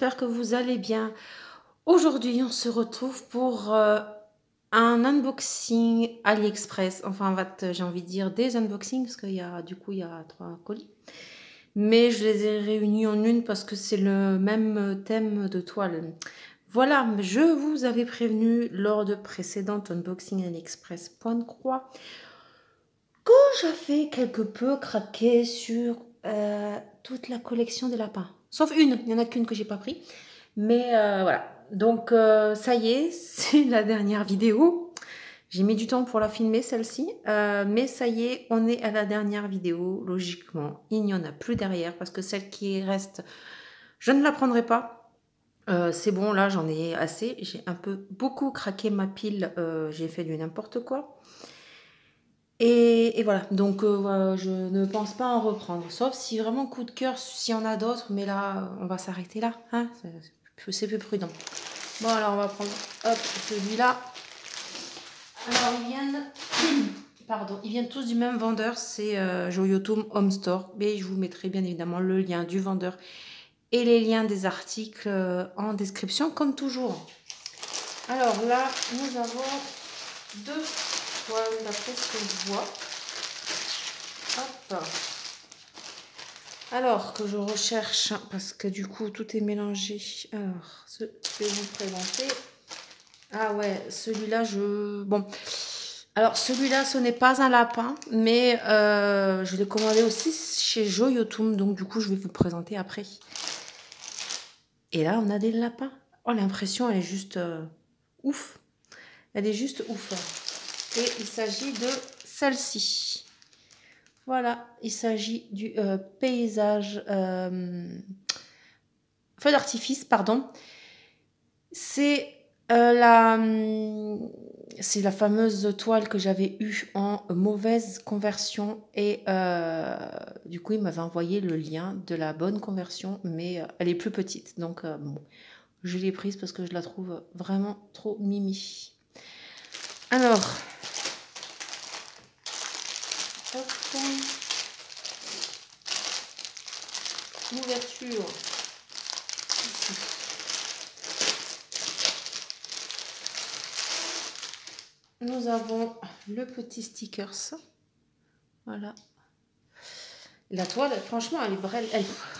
j'espère que vous allez bien. Aujourd'hui, on se retrouve pour un unboxing AliExpress. Enfin, j'ai envie de dire des unboxings parce qu'il y a, du coup, il y a 3 colis. Mais je les ai réunis en une parce que c'est le même thème de toile. Voilà, je vous avais prévenu lors de précédents unboxing AliExpress point de croix que j'avais quelque peu craqué sur toute la collection des lapins. Sauf une, il n'y en a qu'une que j'ai pas pris. Mais voilà, donc ça y est, c'est la dernière vidéo. J'ai mis du temps pour la filmer celle-ci, mais ça y est, on est à la dernière vidéo. Logiquement, il n'y en a plus derrière parce que celle qui reste, je ne la prendrai pas. C'est bon, là j'en ai assez. J'ai beaucoup craqué ma pile, j'ai fait du n'importe quoi. Et voilà, donc voilà, je ne pense pas en reprendre, sauf si vraiment coup de cœur, s'il y en a d'autres, mais là, on va s'arrêter là, hein, c'est plus prudent. Bon, alors on va prendre, hop, celui-là. Alors, ils viennent tous du même vendeur, c'est Joyotum Home Store, mais je vous mettrai bien évidemment le lien du vendeur et les liens des articles en description, comme toujours. Alors là, nous avons deux toiles, d'après ce que je vois. Hop. Alors que je recherche, parce que du coup tout est mélangé. Alors, je vais vous présenter. Ah ouais, celui-là, Bon, alors celui-là, ce n'est pas un lapin, mais je l'ai commandé aussi chez Joyotum, donc du coup, je vais vous le présenter après. Et là, on a des lapins. Oh, l'impression, elle est juste ouf. Elle est juste ouf. Et il s'agit de celle-ci. Voilà, il s'agit du paysage feu d'artifice, pardon. C'est la fameuse toile que j'avais eue en mauvaise conversion et du coup il m'avait envoyé le lien de la bonne conversion, mais elle est plus petite, donc bon, je l'ai prise parce que je la trouve vraiment trop mimi. Alors, hop, l'ouverture. Nous avons le petit stickers. Voilà. La toile, franchement, elle est belle.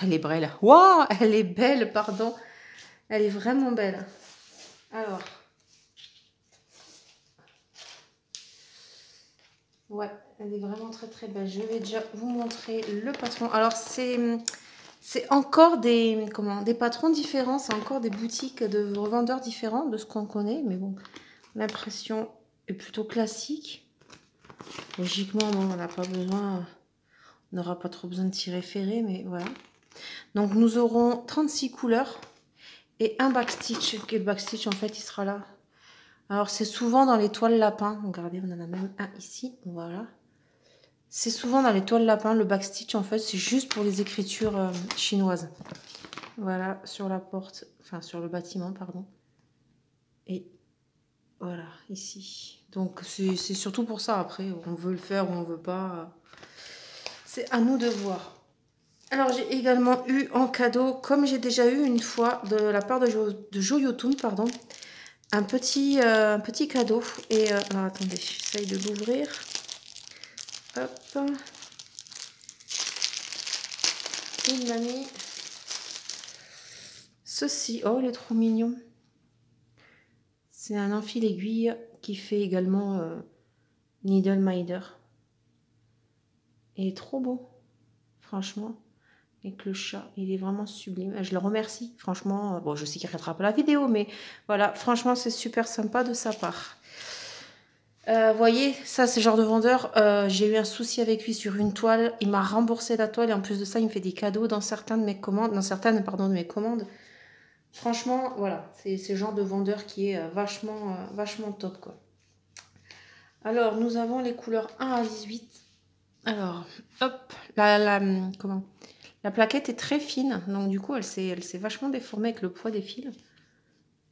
Elle est belle. Waouh, elle est belle, pardon. Elle est vraiment belle. Alors. Ouais, elle est vraiment très très belle. Je vais déjà vous montrer le patron. Alors, c'est encore des patrons différents. C'est encore des boutiques de revendeurs différents de ce qu'on connaît. Mais bon, l'impression est plutôt classique. Logiquement, bon, on n'a pas besoin... On n'aura pas trop besoin de s'y référer, mais voilà. Donc, nous aurons 36 couleurs et un backstitch. Et le backstitch, en fait, il sera là. Alors, c'est souvent dans les toiles lapin. Regardez, on en a même un ici. Voilà. C'est souvent dans les toiles lapin. Le backstitch, en fait, c'est juste pour les écritures chinoises. Voilà, sur la porte. Enfin, sur le bâtiment, pardon. Et voilà, ici. Donc, c'est surtout pour ça. Après, on veut le faire ou on veut pas. C'est à nous de voir. Alors, j'ai également eu en cadeau, comme j'ai déjà eu une fois de la part de Joyotum, pardon, un petit cadeau. Et alors, attendez, j'essaye de l'ouvrir. Hop. Il m'a mis ceci. Oh, il est trop mignon. C'est un enfil aiguille qui fait également Needle Minder. Il est trop beau, franchement. Avec le chat, il est vraiment sublime. Je le remercie, franchement. Bon, je sais qu'il ne regardera pas la vidéo, mais voilà, franchement, c'est super sympa de sa part. Vous voyez, ça, c'est le genre de vendeur. J'ai eu un souci avec lui sur une toile. Il m'a remboursé la toile et en plus de ça, il me fait des cadeaux dans certaines de mes commandes. De mes commandes. Franchement, voilà, c'est ce genre de vendeur qui est vachement top, quoi. Alors, nous avons les couleurs 1 à 18. Alors, hop, la plaquette est très fine, donc du coup, elle s'est vachement déformée avec le poids des fils.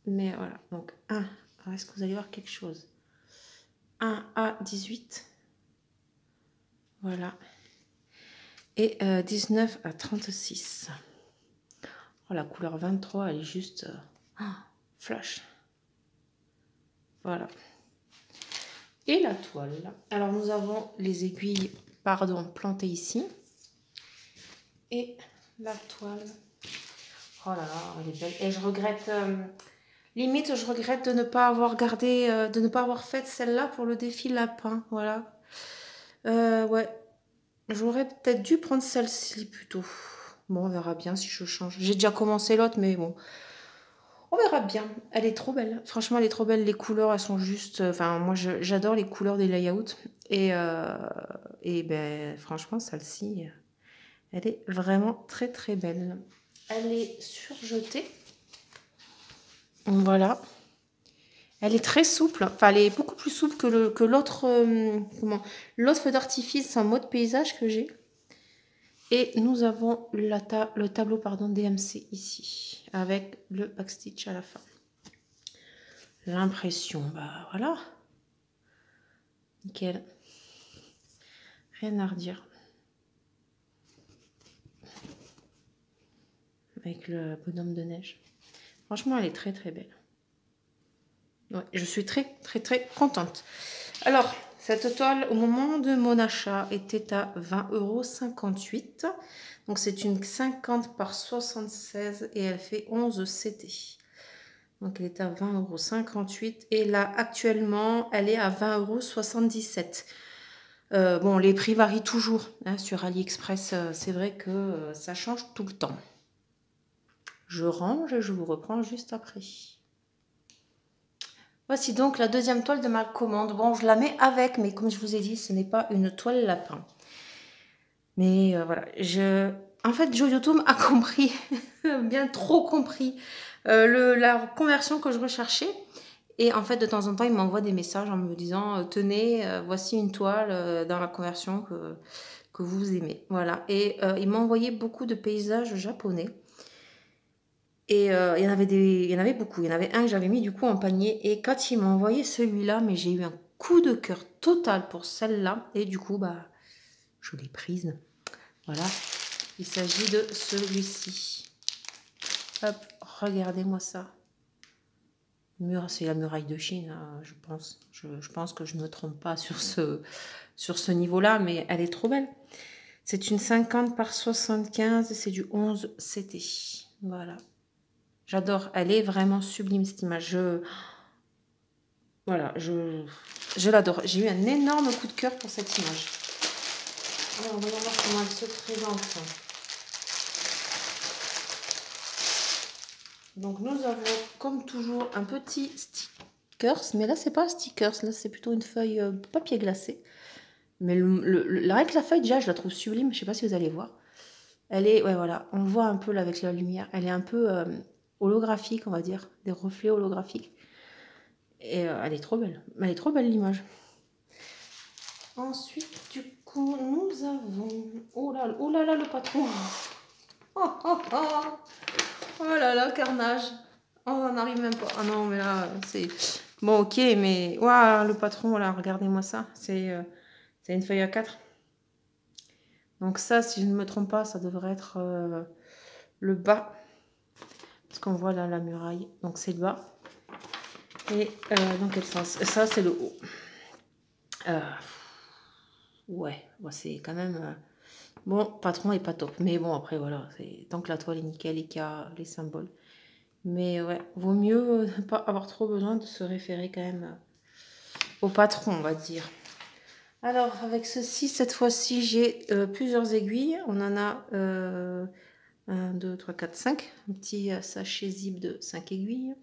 Mais voilà, donc 1. Alors, est-ce que vous allez voir quelque chose? 1 à 18. Voilà. Et 19 à 36. Oh, la couleur 23, elle est juste flash. Voilà. Et la toile. Alors, nous avons les aiguilles, pardon, plantées ici. Et la toile. Oh là là, elle est belle. Et je regrette, limite, je regrette de ne pas avoir gardé, de ne pas avoir fait celle-là pour le défi lapin. Voilà. Ouais. J'aurais peut-être dû prendre celle-ci plutôt. Bon, on verra bien si je change. J'ai déjà commencé l'autre, mais bon. On verra bien. Elle est trop belle. Franchement, elle est trop belle. Les couleurs, elles sont juste... Enfin, moi, j'adore les couleurs des layouts. Et ben, franchement, celle-ci, elle est vraiment très, très belle. Elle est surjetée. Voilà. Elle est très souple. Enfin, elle est beaucoup plus souple que l'autre... l'autre feu d'artifice en mode paysage que j'ai. Et nous avons le tableau pardon, DMC ici, avec le backstitch à la fin. L'impression, bah voilà. Nickel. Rien à redire. Avec le bonhomme de neige. Franchement, elle est très très belle. Ouais, je suis très très très contente. Alors, cette toile, au moment de mon achat, était à 20,58 €. Donc, c'est une 50 par 76 et elle fait 11 CT. Donc, elle est à 20,58 € et là, actuellement, elle est à 20,77 €. Bon, les prix varient toujours hein, sur AliExpress. C'est vrai que ça change tout le temps. Je range et je vous reprends juste après. Voici donc la deuxième toile de ma commande. Bon, je la mets avec, mais comme je vous ai dit, ce n'est pas une toile lapin. Mais voilà, en fait, Joyotom a compris, bien trop compris, la conversion que je recherchais. Et en fait, de temps en temps, il m'envoie des messages en me disant tenez, voici une toile dans la conversion que vous aimez. Voilà. Et il m'a envoyé beaucoup de paysages japonais. Et il y en avait beaucoup. Il y en avait un que j'avais mis du coup en panier. Et quand il m'a envoyé celui-là, mais j'ai eu un coup de cœur total pour celle-là. Et du coup, bah, je l'ai prise. Voilà. Il s'agit de celui-ci. Hop, regardez-moi ça. C'est la muraille de Chine, hein, je pense. Je pense que je ne me trompe pas sur ce niveau-là, mais elle est trop belle. C'est une 50 par 75 et c'est du 11 CT. Voilà. J'adore. Elle est vraiment sublime, cette image. Voilà, je l'adore. J'ai eu un énorme coup de cœur pour cette image. Alors, voyons voir comment elle se présente. Donc, nous avons, comme toujours, un petit stickers. Mais là, c'est pas un stickers. Là, c'est plutôt une feuille papier glacé. Mais avec la feuille, déjà, je la trouve sublime. Je sais pas si vous allez voir. Elle est, ouais, voilà. On voit un peu là avec la lumière. Elle est un peu holographique, on va dire. Des reflets holographiques. Et elle est trop belle. Elle est trop belle, l'image. Ensuite, du coup, nous avons... Oh là là, le patron. Oh, oh, oh. Oh là là, carnage. Oh, on n'arrive même pas. Ah non, mais là, c'est... Bon, ok, mais... Waouh, le patron, voilà, regardez-moi ça. C'est une feuille A4. Donc ça, si je ne me trompe pas, ça devrait être le bas. Parce qu'on voit là la muraille. Donc c'est le bas. Et dans quel sens? Ça, c'est le haut. Ouais, c'est quand même... Bon, patron est pas top. Mais bon, après, voilà. Tant que la toile est nickel et qu'il y a les symboles. Mais ouais, vaut mieux ne pas avoir trop besoin de se référer quand même au patron, on va dire. Alors, avec ceci, cette fois-ci, j'ai plusieurs aiguilles. On en a 1, 2, 3, 4, 5. Un petit sachet zip de 5 aiguilles.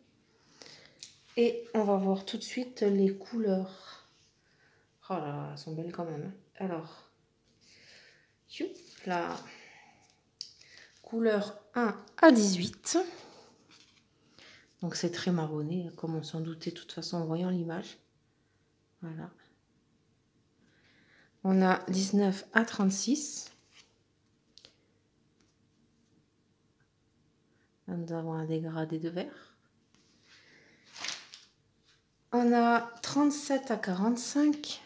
Et on va voir tout de suite les couleurs. Oh là là, elles sont belles quand même. Alors, la couleur 1 à 18. Donc c'est très marronné, comme on s'en doutait de toute façon en voyant l'image. Voilà. On a 19 à 36. Là, nous avons un dégradé de vert. On a 37 à 45.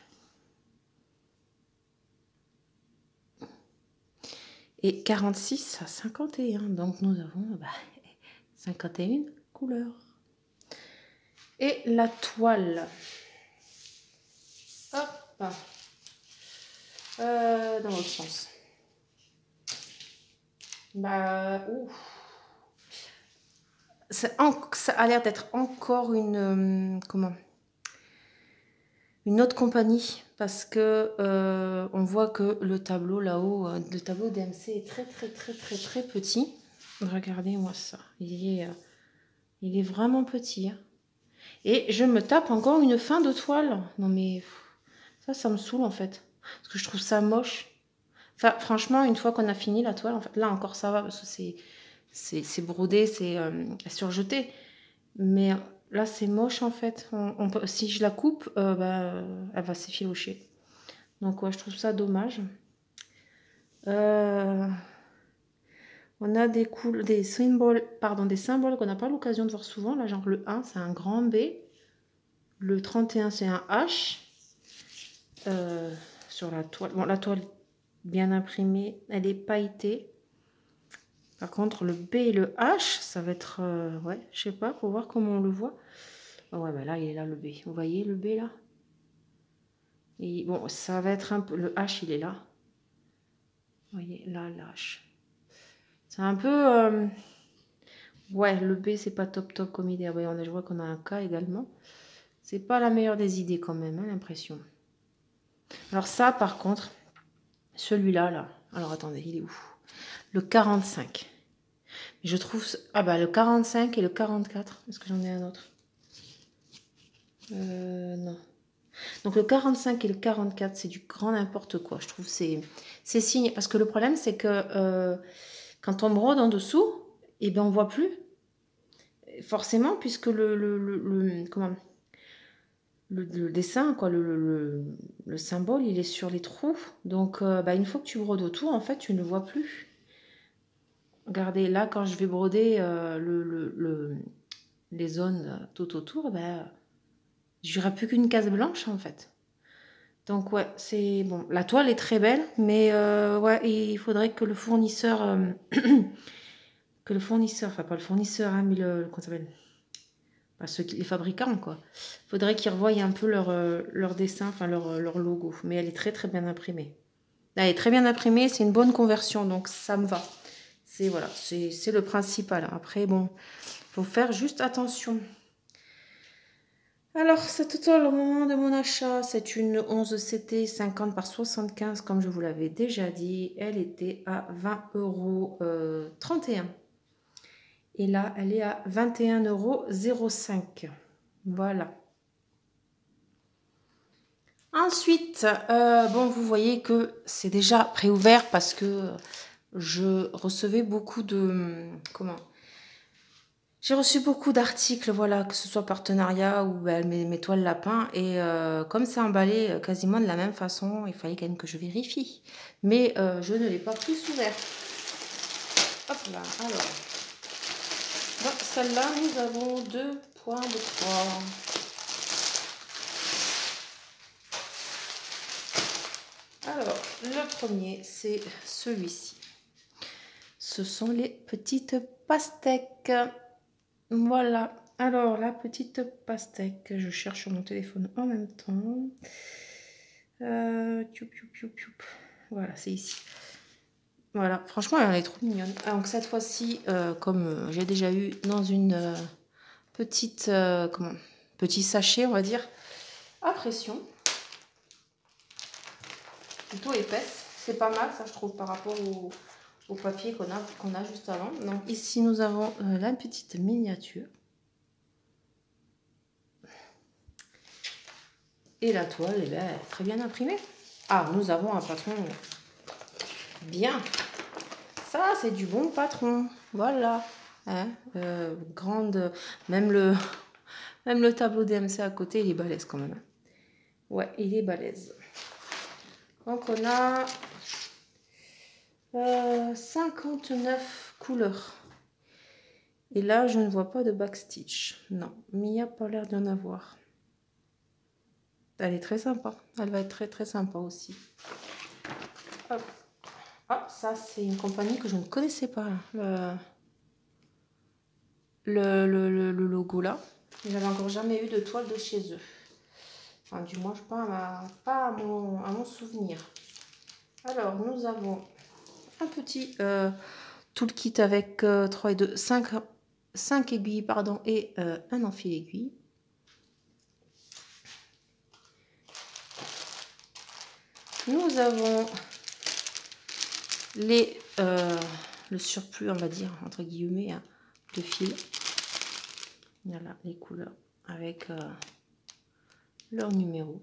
et 46 à 51. Donc nous avons 51 couleurs. Et la toile. Hop. Dans l'autre sens. Ça a l'air d'être encore une une autre compagnie, parce que on voit que le tableau là-haut, le tableau DMC est très petit. Regardez-moi ça, il est vraiment petit, hein. Et je me tape encore une fin de toile. Non mais ça me saoule en fait, parce que je trouve ça moche. Enfin, franchement, une fois qu'on a fini la toile, en fait, là encore ça va, parce que c'est brodé, c'est surjeté. Mais là, c'est moche en fait. Si je la coupe, elle va s'effilocher. Donc, ouais, je trouve ça dommage. On a des symboles qu'on n'a pas l'occasion de voir souvent. Là, genre le 1, c'est un grand B. Le 31, c'est un H. Sur la toile. Bon, la toile bien imprimée, elle est pailletée. Par contre, le B et le H, ça va être... ouais, je sais pas, pour voir comment on le voit. Oh, ouais, là, il est là, le B. Vous voyez le B, là? Et bon, ça va être un peu... Le H, il est là. Vous voyez, là, le H. C'est un peu... ouais, le B, c'est pas top comme idée. Ouais, je vois qu'on a un K également. C'est pas la meilleure des idées, quand même, hein, l'impression. Alors ça, par contre, celui-là, là... Alors, attendez, il est où? Le 45. Je trouve... Ah bah, le 45 et le 44. Est-ce que j'en ai un autre? Non. Donc le 45 et le 44, c'est du grand n'importe quoi. Je trouve c'est signe. Parce que le problème, c'est que quand on brode en dessous, et ben on voit plus. Forcément, puisque le dessin, quoi, le symbole, il est sur les trous. Donc une fois que tu brodes autour, en fait, tu ne le vois plus. Regardez, là, quand je vais broder les zones tout autour, j'aurai plus qu'une case blanche, en fait. Donc ouais, c'est bon. La toile est très belle, mais ouais, il faudrait que le fournisseur, enfin pas le fournisseur, hein, mais comment ça s'appelle, les fabricants quoi. Faudrait qu'ils revoient un peu leur dessin, enfin leur logo. Mais elle est très bien imprimée. Elle est très bien imprimée, c'est une bonne conversion, donc ça me va. C'est voilà, c'est le principal. Après bon, faut faire juste attention. Alors, cette toile au moment de mon achat, c'est une 11 CT 50 par 75, comme je vous l'avais déjà dit. Elle était à 20,31 €. Et là, elle est à 21,05 €. Voilà. Ensuite, bon, vous voyez que c'est déjà préouvert parce que je recevais beaucoup de... Comment ? J'ai reçu beaucoup d'articles, voilà, que ce soit partenariat ou mes toiles lapins. Et comme c'est emballé quasiment de la même façon, il fallait quand même que je vérifie. Mais je ne l'ai pas plus ouvert. Hop là, alors. Dans celle-là, nous avons 2 points de 3. Alors, le premier, c'est celui-ci. Ce sont les petites pastèques. Voilà. Alors, la petite pastèque, je cherche sur mon téléphone en même temps. Voilà, c'est ici. Voilà, franchement, elle est trop mignonne. Donc, cette fois-ci, comme j'ai déjà eu dans une petite, petit sachet, on va dire, à pression. Plutôt épaisse. C'est pas mal, ça, je trouve, par rapport au papier qu'on a juste avant. Donc, ici, nous avons la petite miniature. Et la toile, elle est très bien imprimée. Ah, nous avons un patron bien. Ça, c'est du bon patron. Voilà. Hein, grande. Même le tableau DMC à côté, il est balèze quand même. Ouais, il est balèze. Donc, on a 59 couleurs. Et là, je ne vois pas de backstitch. Non, mais il n'y a pas l'air d'en avoir. Elle est très sympa. Elle va être très sympa aussi. Hop. Ah, ça, c'est une compagnie que je ne connaissais pas. Le logo là. J'avais encore jamais eu de toile de chez eux. Enfin, du moins, pas à mon souvenir. Alors, nous avons un petit toolkit avec 3 et 2, 5 aiguilles pardon, et un enfil aiguille. Nous avons le surplus, on va dire, entre guillemets, hein, de fil. Voilà les couleurs avec leur numéro.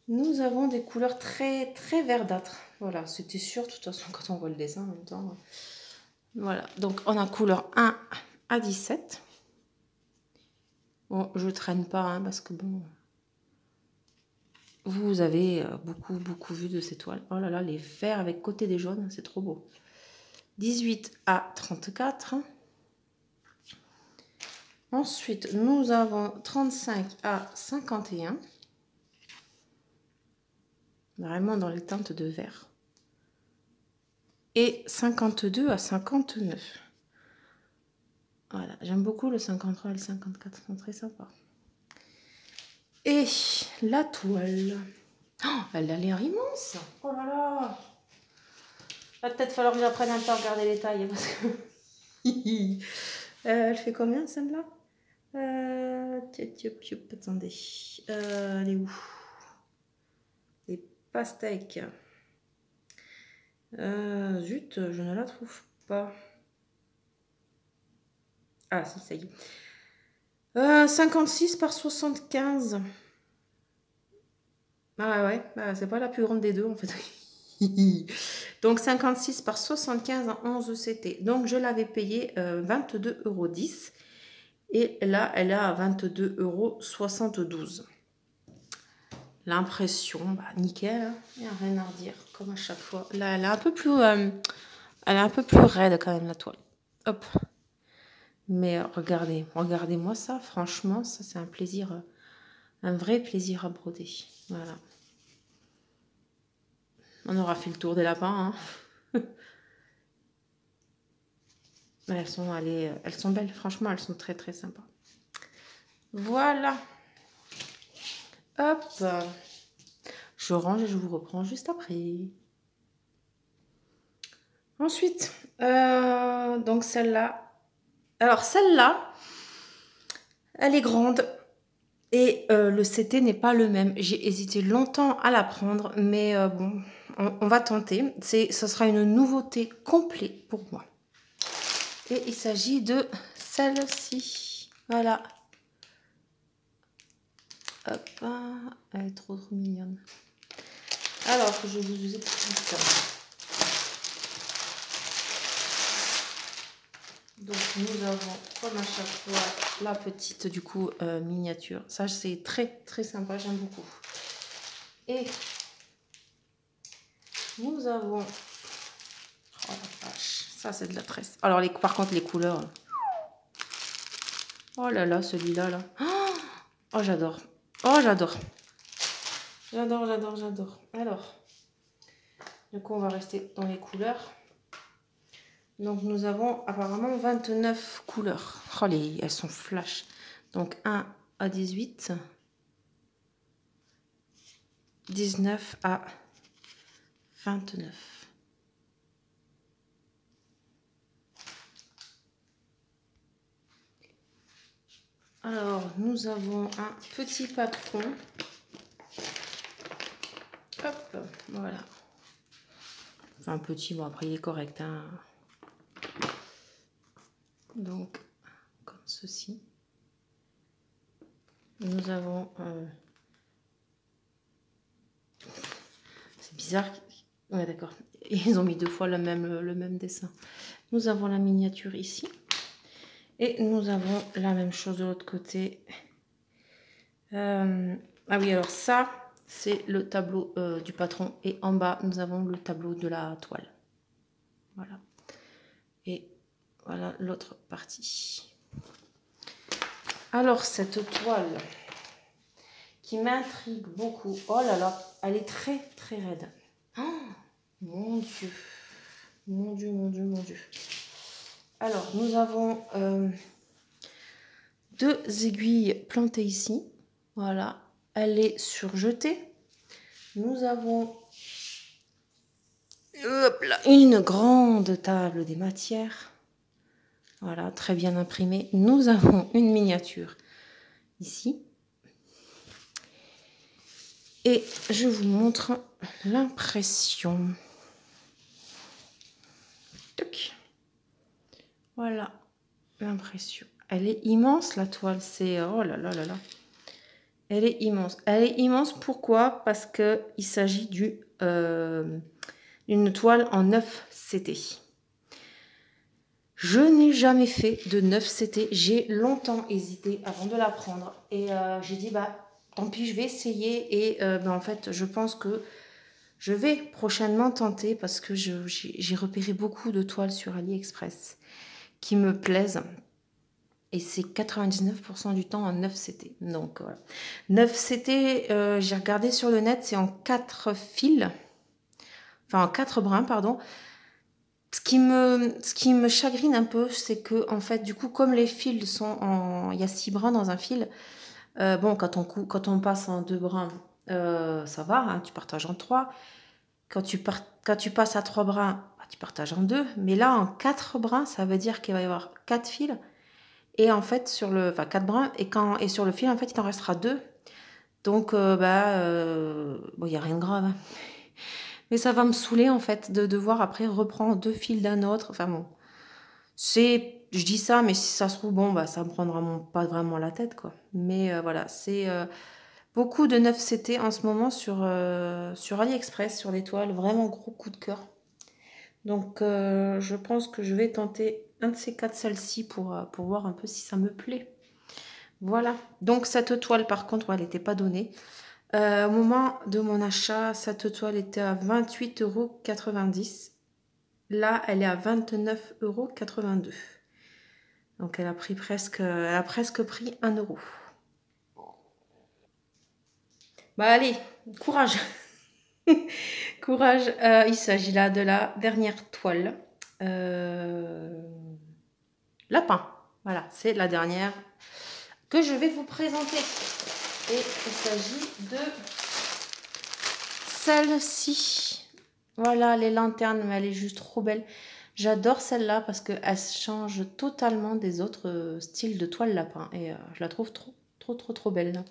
Nous avons des couleurs très très verdâtres. Voilà, c'était sûr, de toute façon, quand on voit le dessin en même temps. Voilà, donc on a couleur 1 à 17. Bon, je traîne pas, hein, parce que bon, vous avez beaucoup vu de ces toiles. Oh là là, les verts avec côté des jaunes, c'est trop beau. 18 à 34. Ensuite, nous avons 35 à 51. Vraiment dans les teintes de vert. Et 52 à 59. Voilà, j'aime beaucoup le 53 et le 54, ils sont très sympas. Et la toile. Oh, elle a l'air immense. Oh là là. Va peut-être falloir que j'apprenne un peu à regarder les tailles. Parce que... elle fait combien celle-là attendez. Elle est où? Les pastèques. Zut, je ne la trouve pas. Ah si, ça y est. 56 par 75. Ah ouais, bah, c'est pas la plus grande des deux en fait. Donc 56 par 75 en 11 CT. Donc je l'avais payé 22,10 €. Et là, elle est à 22,72 €. L'impression, bah, nickel, il n'y a rien à redire, comme à chaque fois. Là, elle est un peu plus, raide quand même, la toile. Hop. Mais regardez-moi ça, franchement, ça c'est un plaisir, un vrai plaisir à broder. Voilà. On aura fait le tour des lapins. Hein. Elles sont belles, franchement, elles sont très très sympas. Voilà. Hop. Je range et je vous reprends juste après. Ensuite, donc celle-là. Alors celle-là, elle est grande et le CT n'est pas le même. J'ai hésité longtemps à la prendre, mais bon, on va tenter. Ce sera une nouveauté complète pour moi. Et il s'agit de celle-ci. Voilà. Hop, elle est trop mignonne. Alors, je vous explique. Donc, nous avons, comme à chaque fois, la petite, du coup, miniature. Ça, c'est très, très sympa. J'aime beaucoup. Et nous avons... Oh la vache. Ça, c'est de la tresse. Alors, par contre, les couleurs... Oh là là, celui-là, là. Oh, j'adore. Oh, j'adore. J'adore. Alors, du coup, on va rester dans les couleurs. Donc, nous avons apparemment 29 couleurs. Oh, elles sont flash. Donc, 1 à 18. 19 à 29. Alors, nous avons un petit patron. Hop, voilà. Enfin, petit, bon, après, il est correct. Hein. Donc, comme ceci. Nous avons... c'est bizarre. Ouais, d'accord. Ils ont mis 2 fois le même dessin. Nous avons la miniature ici. Et nous avons la même chose de l'autre côté. Ah oui, alors ça, c'est le tableau du patron. Et en bas, nous avons le tableau de la toile. Voilà. Et voilà l'autre partie. Alors, cette toile qui m'intrigue beaucoup. Oh là là, elle est très très raide. Oh, mon Dieu. Mon Dieu, mon Dieu, mon Dieu. Alors, nous avons 2 aiguilles plantées ici. Voilà, elle est surjetée. Nous avons hop là, une grande table des matières. Voilà, très bien imprimée. Nous avons une miniature ici. Et je vous montre l'impression. Voilà l'impression. Elle est immense la toile. C'est oh là là là là. Elle est immense. Elle est immense pourquoi? Parce que il s'agit d'une toile en 9 CT. Je n'ai jamais fait de 9 CT. J'ai longtemps hésité avant de la prendre. Et j'ai dit, bah, tant pis, je vais essayer. Et en fait, je pense que je vais prochainement tenter parce que j'ai repéré beaucoup de toiles sur AliExpress qui me plaisent. Et c'est 99% du temps en 9 CT. Donc voilà. 9 CT, j'ai regardé sur le net, c'est en 4 fils. Enfin, en 4 brins, pardon. Ce qui me chagrine un peu, c'est que, en fait, du coup, comme les fils sont en... Il y a 6 brins dans un fil. Bon, quand on passe en 2 brins, ça va, hein, tu partages en 3. Quand tu passes à 3 brins, bah, tu partages en 2. Mais là, en 4 brins, ça veut dire qu'il va y avoir 4 fils. Et en fait, 4 brins. Et sur le fil, en fait, il en restera 2. Donc, bon, il n'y a rien de grave. Hein. Mais ça va me saouler, en fait, de devoir après reprendre 2 fils d'un autre. Enfin bon, je dis ça, mais si ça se trouve, bon, bah, ça me prendra pas vraiment la tête, quoi. Mais voilà, c'est beaucoup de 9 CT en ce moment sur AliExpress, sur les toiles. Vraiment gros coup de cœur. Donc, je pense que je vais tenter un de ces 4 celles-ci pour voir un peu si ça me plaît. Voilà. Donc, cette toile, par contre, elle n'était pas donnée. Au moment de mon achat, cette toile était à 28,90 €. Là, elle est à 29,82 €. Donc, elle a presque pris 1 €. Bah, allez, courage. Courage. Il s'agit là de la dernière toile. Lapin. Voilà, c'est la dernière que je vais vous présenter. Et il s'agit de celle-ci. Voilà, les lanternes, mais elle est juste trop belle. J'adore celle-là parce qu'elle change totalement des autres styles de toile lapin. Et je la trouve trop belle.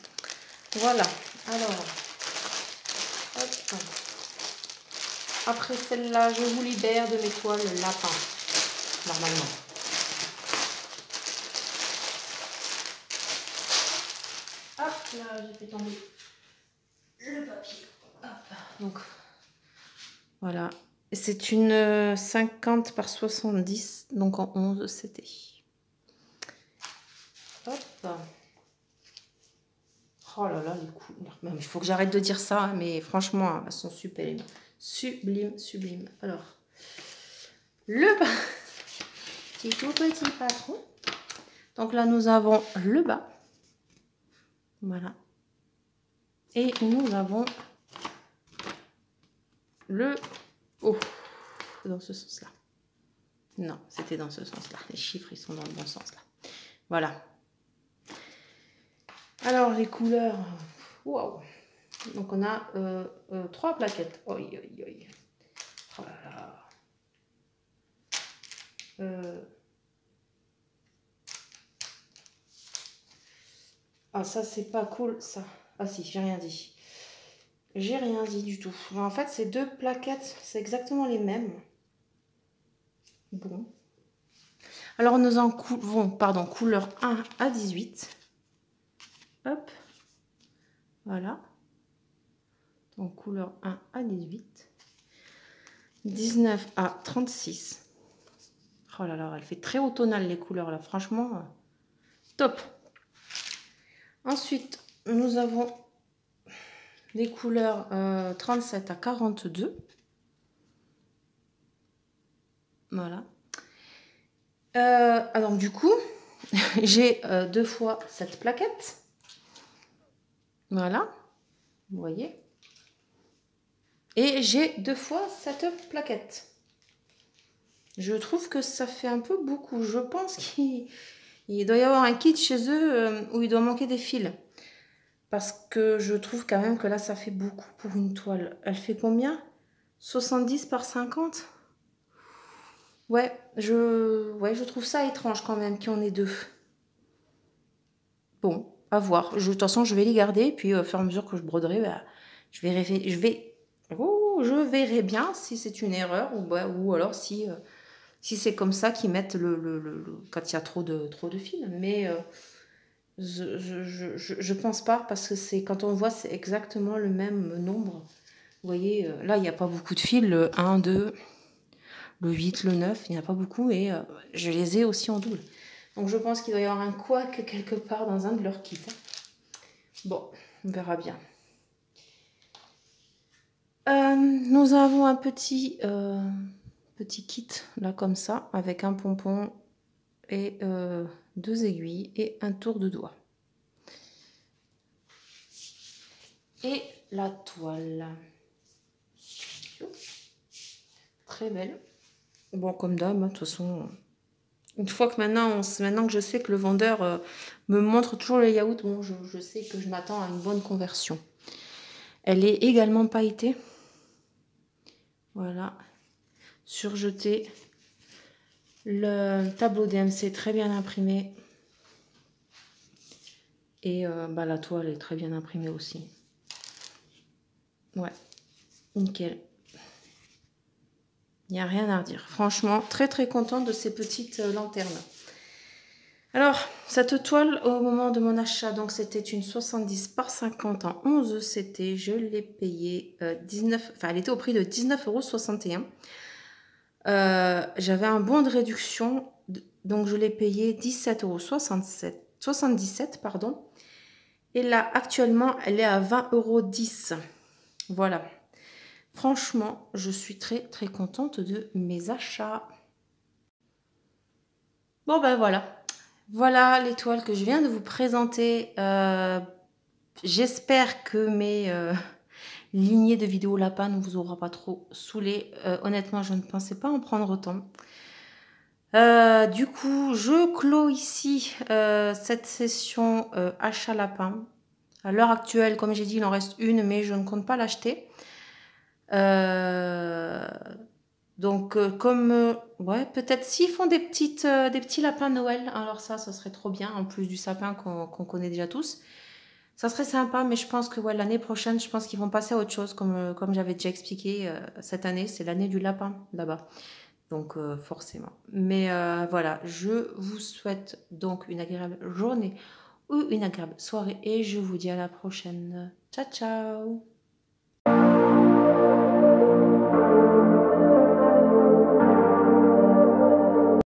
Voilà, alors, hop. Après celle-là, je vous libère de mes toiles lapin, normalement. Hop, là, j'ai fait tomber le papier. Hop. Donc, voilà. C'est une 50 par 70, donc en 11 CT. Hop. Oh là là, les couleurs. Il faut que j'arrête de dire ça, mais franchement, elles sont sublimes. Sublime. Alors, le bas. C'est tout petit patron. Donc là, nous avons le bas. Voilà. Et nous avons le haut. Dans ce sens-là. Non, c'était dans ce sens-là. Les chiffres, ils sont dans le bon sens, là. Voilà. Alors, les couleurs. Waouh. Donc, on a 3 plaquettes. Oh là là. Ah, ça, c'est pas cool, ça. Ah si, j'ai rien dit. J'ai rien dit du tout. En fait, ces 2 plaquettes, c'est exactement les mêmes. Bon. Alors, nous en couleur 1 à 18. Hop. Voilà. Donc, couleur 1 à 18. 19 à 36. Oh là là, elle fait très automnale, les couleurs, là. Franchement, top. Ensuite, nous avons des couleurs 37 à 42. Voilà. Alors, du coup, j'ai 2 fois cette plaquette. Voilà, vous voyez. Et j'ai 2 fois cette plaquette. Je trouve que ça fait un peu beaucoup. Je pense qu'il doit y avoir un kit chez eux où il doit manquer des fils. Parce que je trouve quand même que là, ça fait beaucoup pour une toile. Elle fait combien? 70 par 50? Ouais, je trouve ça étrange quand même qu'il y en ait 2. Bon, à voir. De toute façon, je vais les garder. Puis, au fur et à mesure que je broderai, bah, je verrai bien si c'est une erreur ou alors si c'est comme ça qu'ils mettent quand il y a trop de fils. Mais je pense pas parce que quand on voit, c'est exactement le même nombre. Vous voyez, là, il n'y a pas beaucoup de fils. Le 1, 2, le 8, le 9, il n'y en a pas beaucoup. Et je les ai aussi en double. Donc, je pense qu'il doit y avoir un couac quelque part dans un de leurs kits. Bon, on verra bien. Nous avons un petit kit, là, comme ça, avec un pompon et 2 aiguilles et un tour de doigt. Et la toile. Très belle. Bon, comme d'hab, de toute façon, une fois que maintenant que je sais que le vendeur me montre toujours le layout, bon, je sais que je m'attends à une bonne conversion. Elle est également pailletée. Voilà. Surjetée. Le tableau DMC très bien imprimé. Et la toile est très bien imprimée aussi. Ouais, nickel. Il n'y a rien à redire. Franchement, très très contente de ces petites lanternes. Alors, cette toile, au moment de mon achat, donc c'était une 70 par 50 en 11 CT. Je l'ai payée 19, enfin elle était au prix de 19,61 €. J'avais un bon de réduction, donc je l'ai payé 17,77 pardon. Et là, actuellement, elle est à 20,10 €. Voilà. Franchement, je suis très très contente de mes achats. Bon ben voilà. Voilà les toiles que je viens de vous présenter. J'espère que mes lignées de vidéos lapin ne vous aura pas trop saoulé. Honnêtement, je ne pensais pas en prendre autant. Du coup, je clôt ici cette session achat lapin. À l'heure actuelle, comme j'ai dit, il en reste une, mais je ne compte pas l'acheter. Donc, ouais, peut-être s'ils font des petits lapins Noël, alors ça serait trop bien, en plus du sapin qu'on connaît déjà tous. Ça serait sympa, mais je pense que ouais, l'année prochaine, je pense qu'ils vont passer à autre chose, comme j'avais déjà expliqué, cette année, c'est l'année du lapin là-bas. Donc, forcément. Mais voilà, je vous souhaite donc une agréable journée ou une agréable soirée et je vous dis à la prochaine. Ciao, ciao!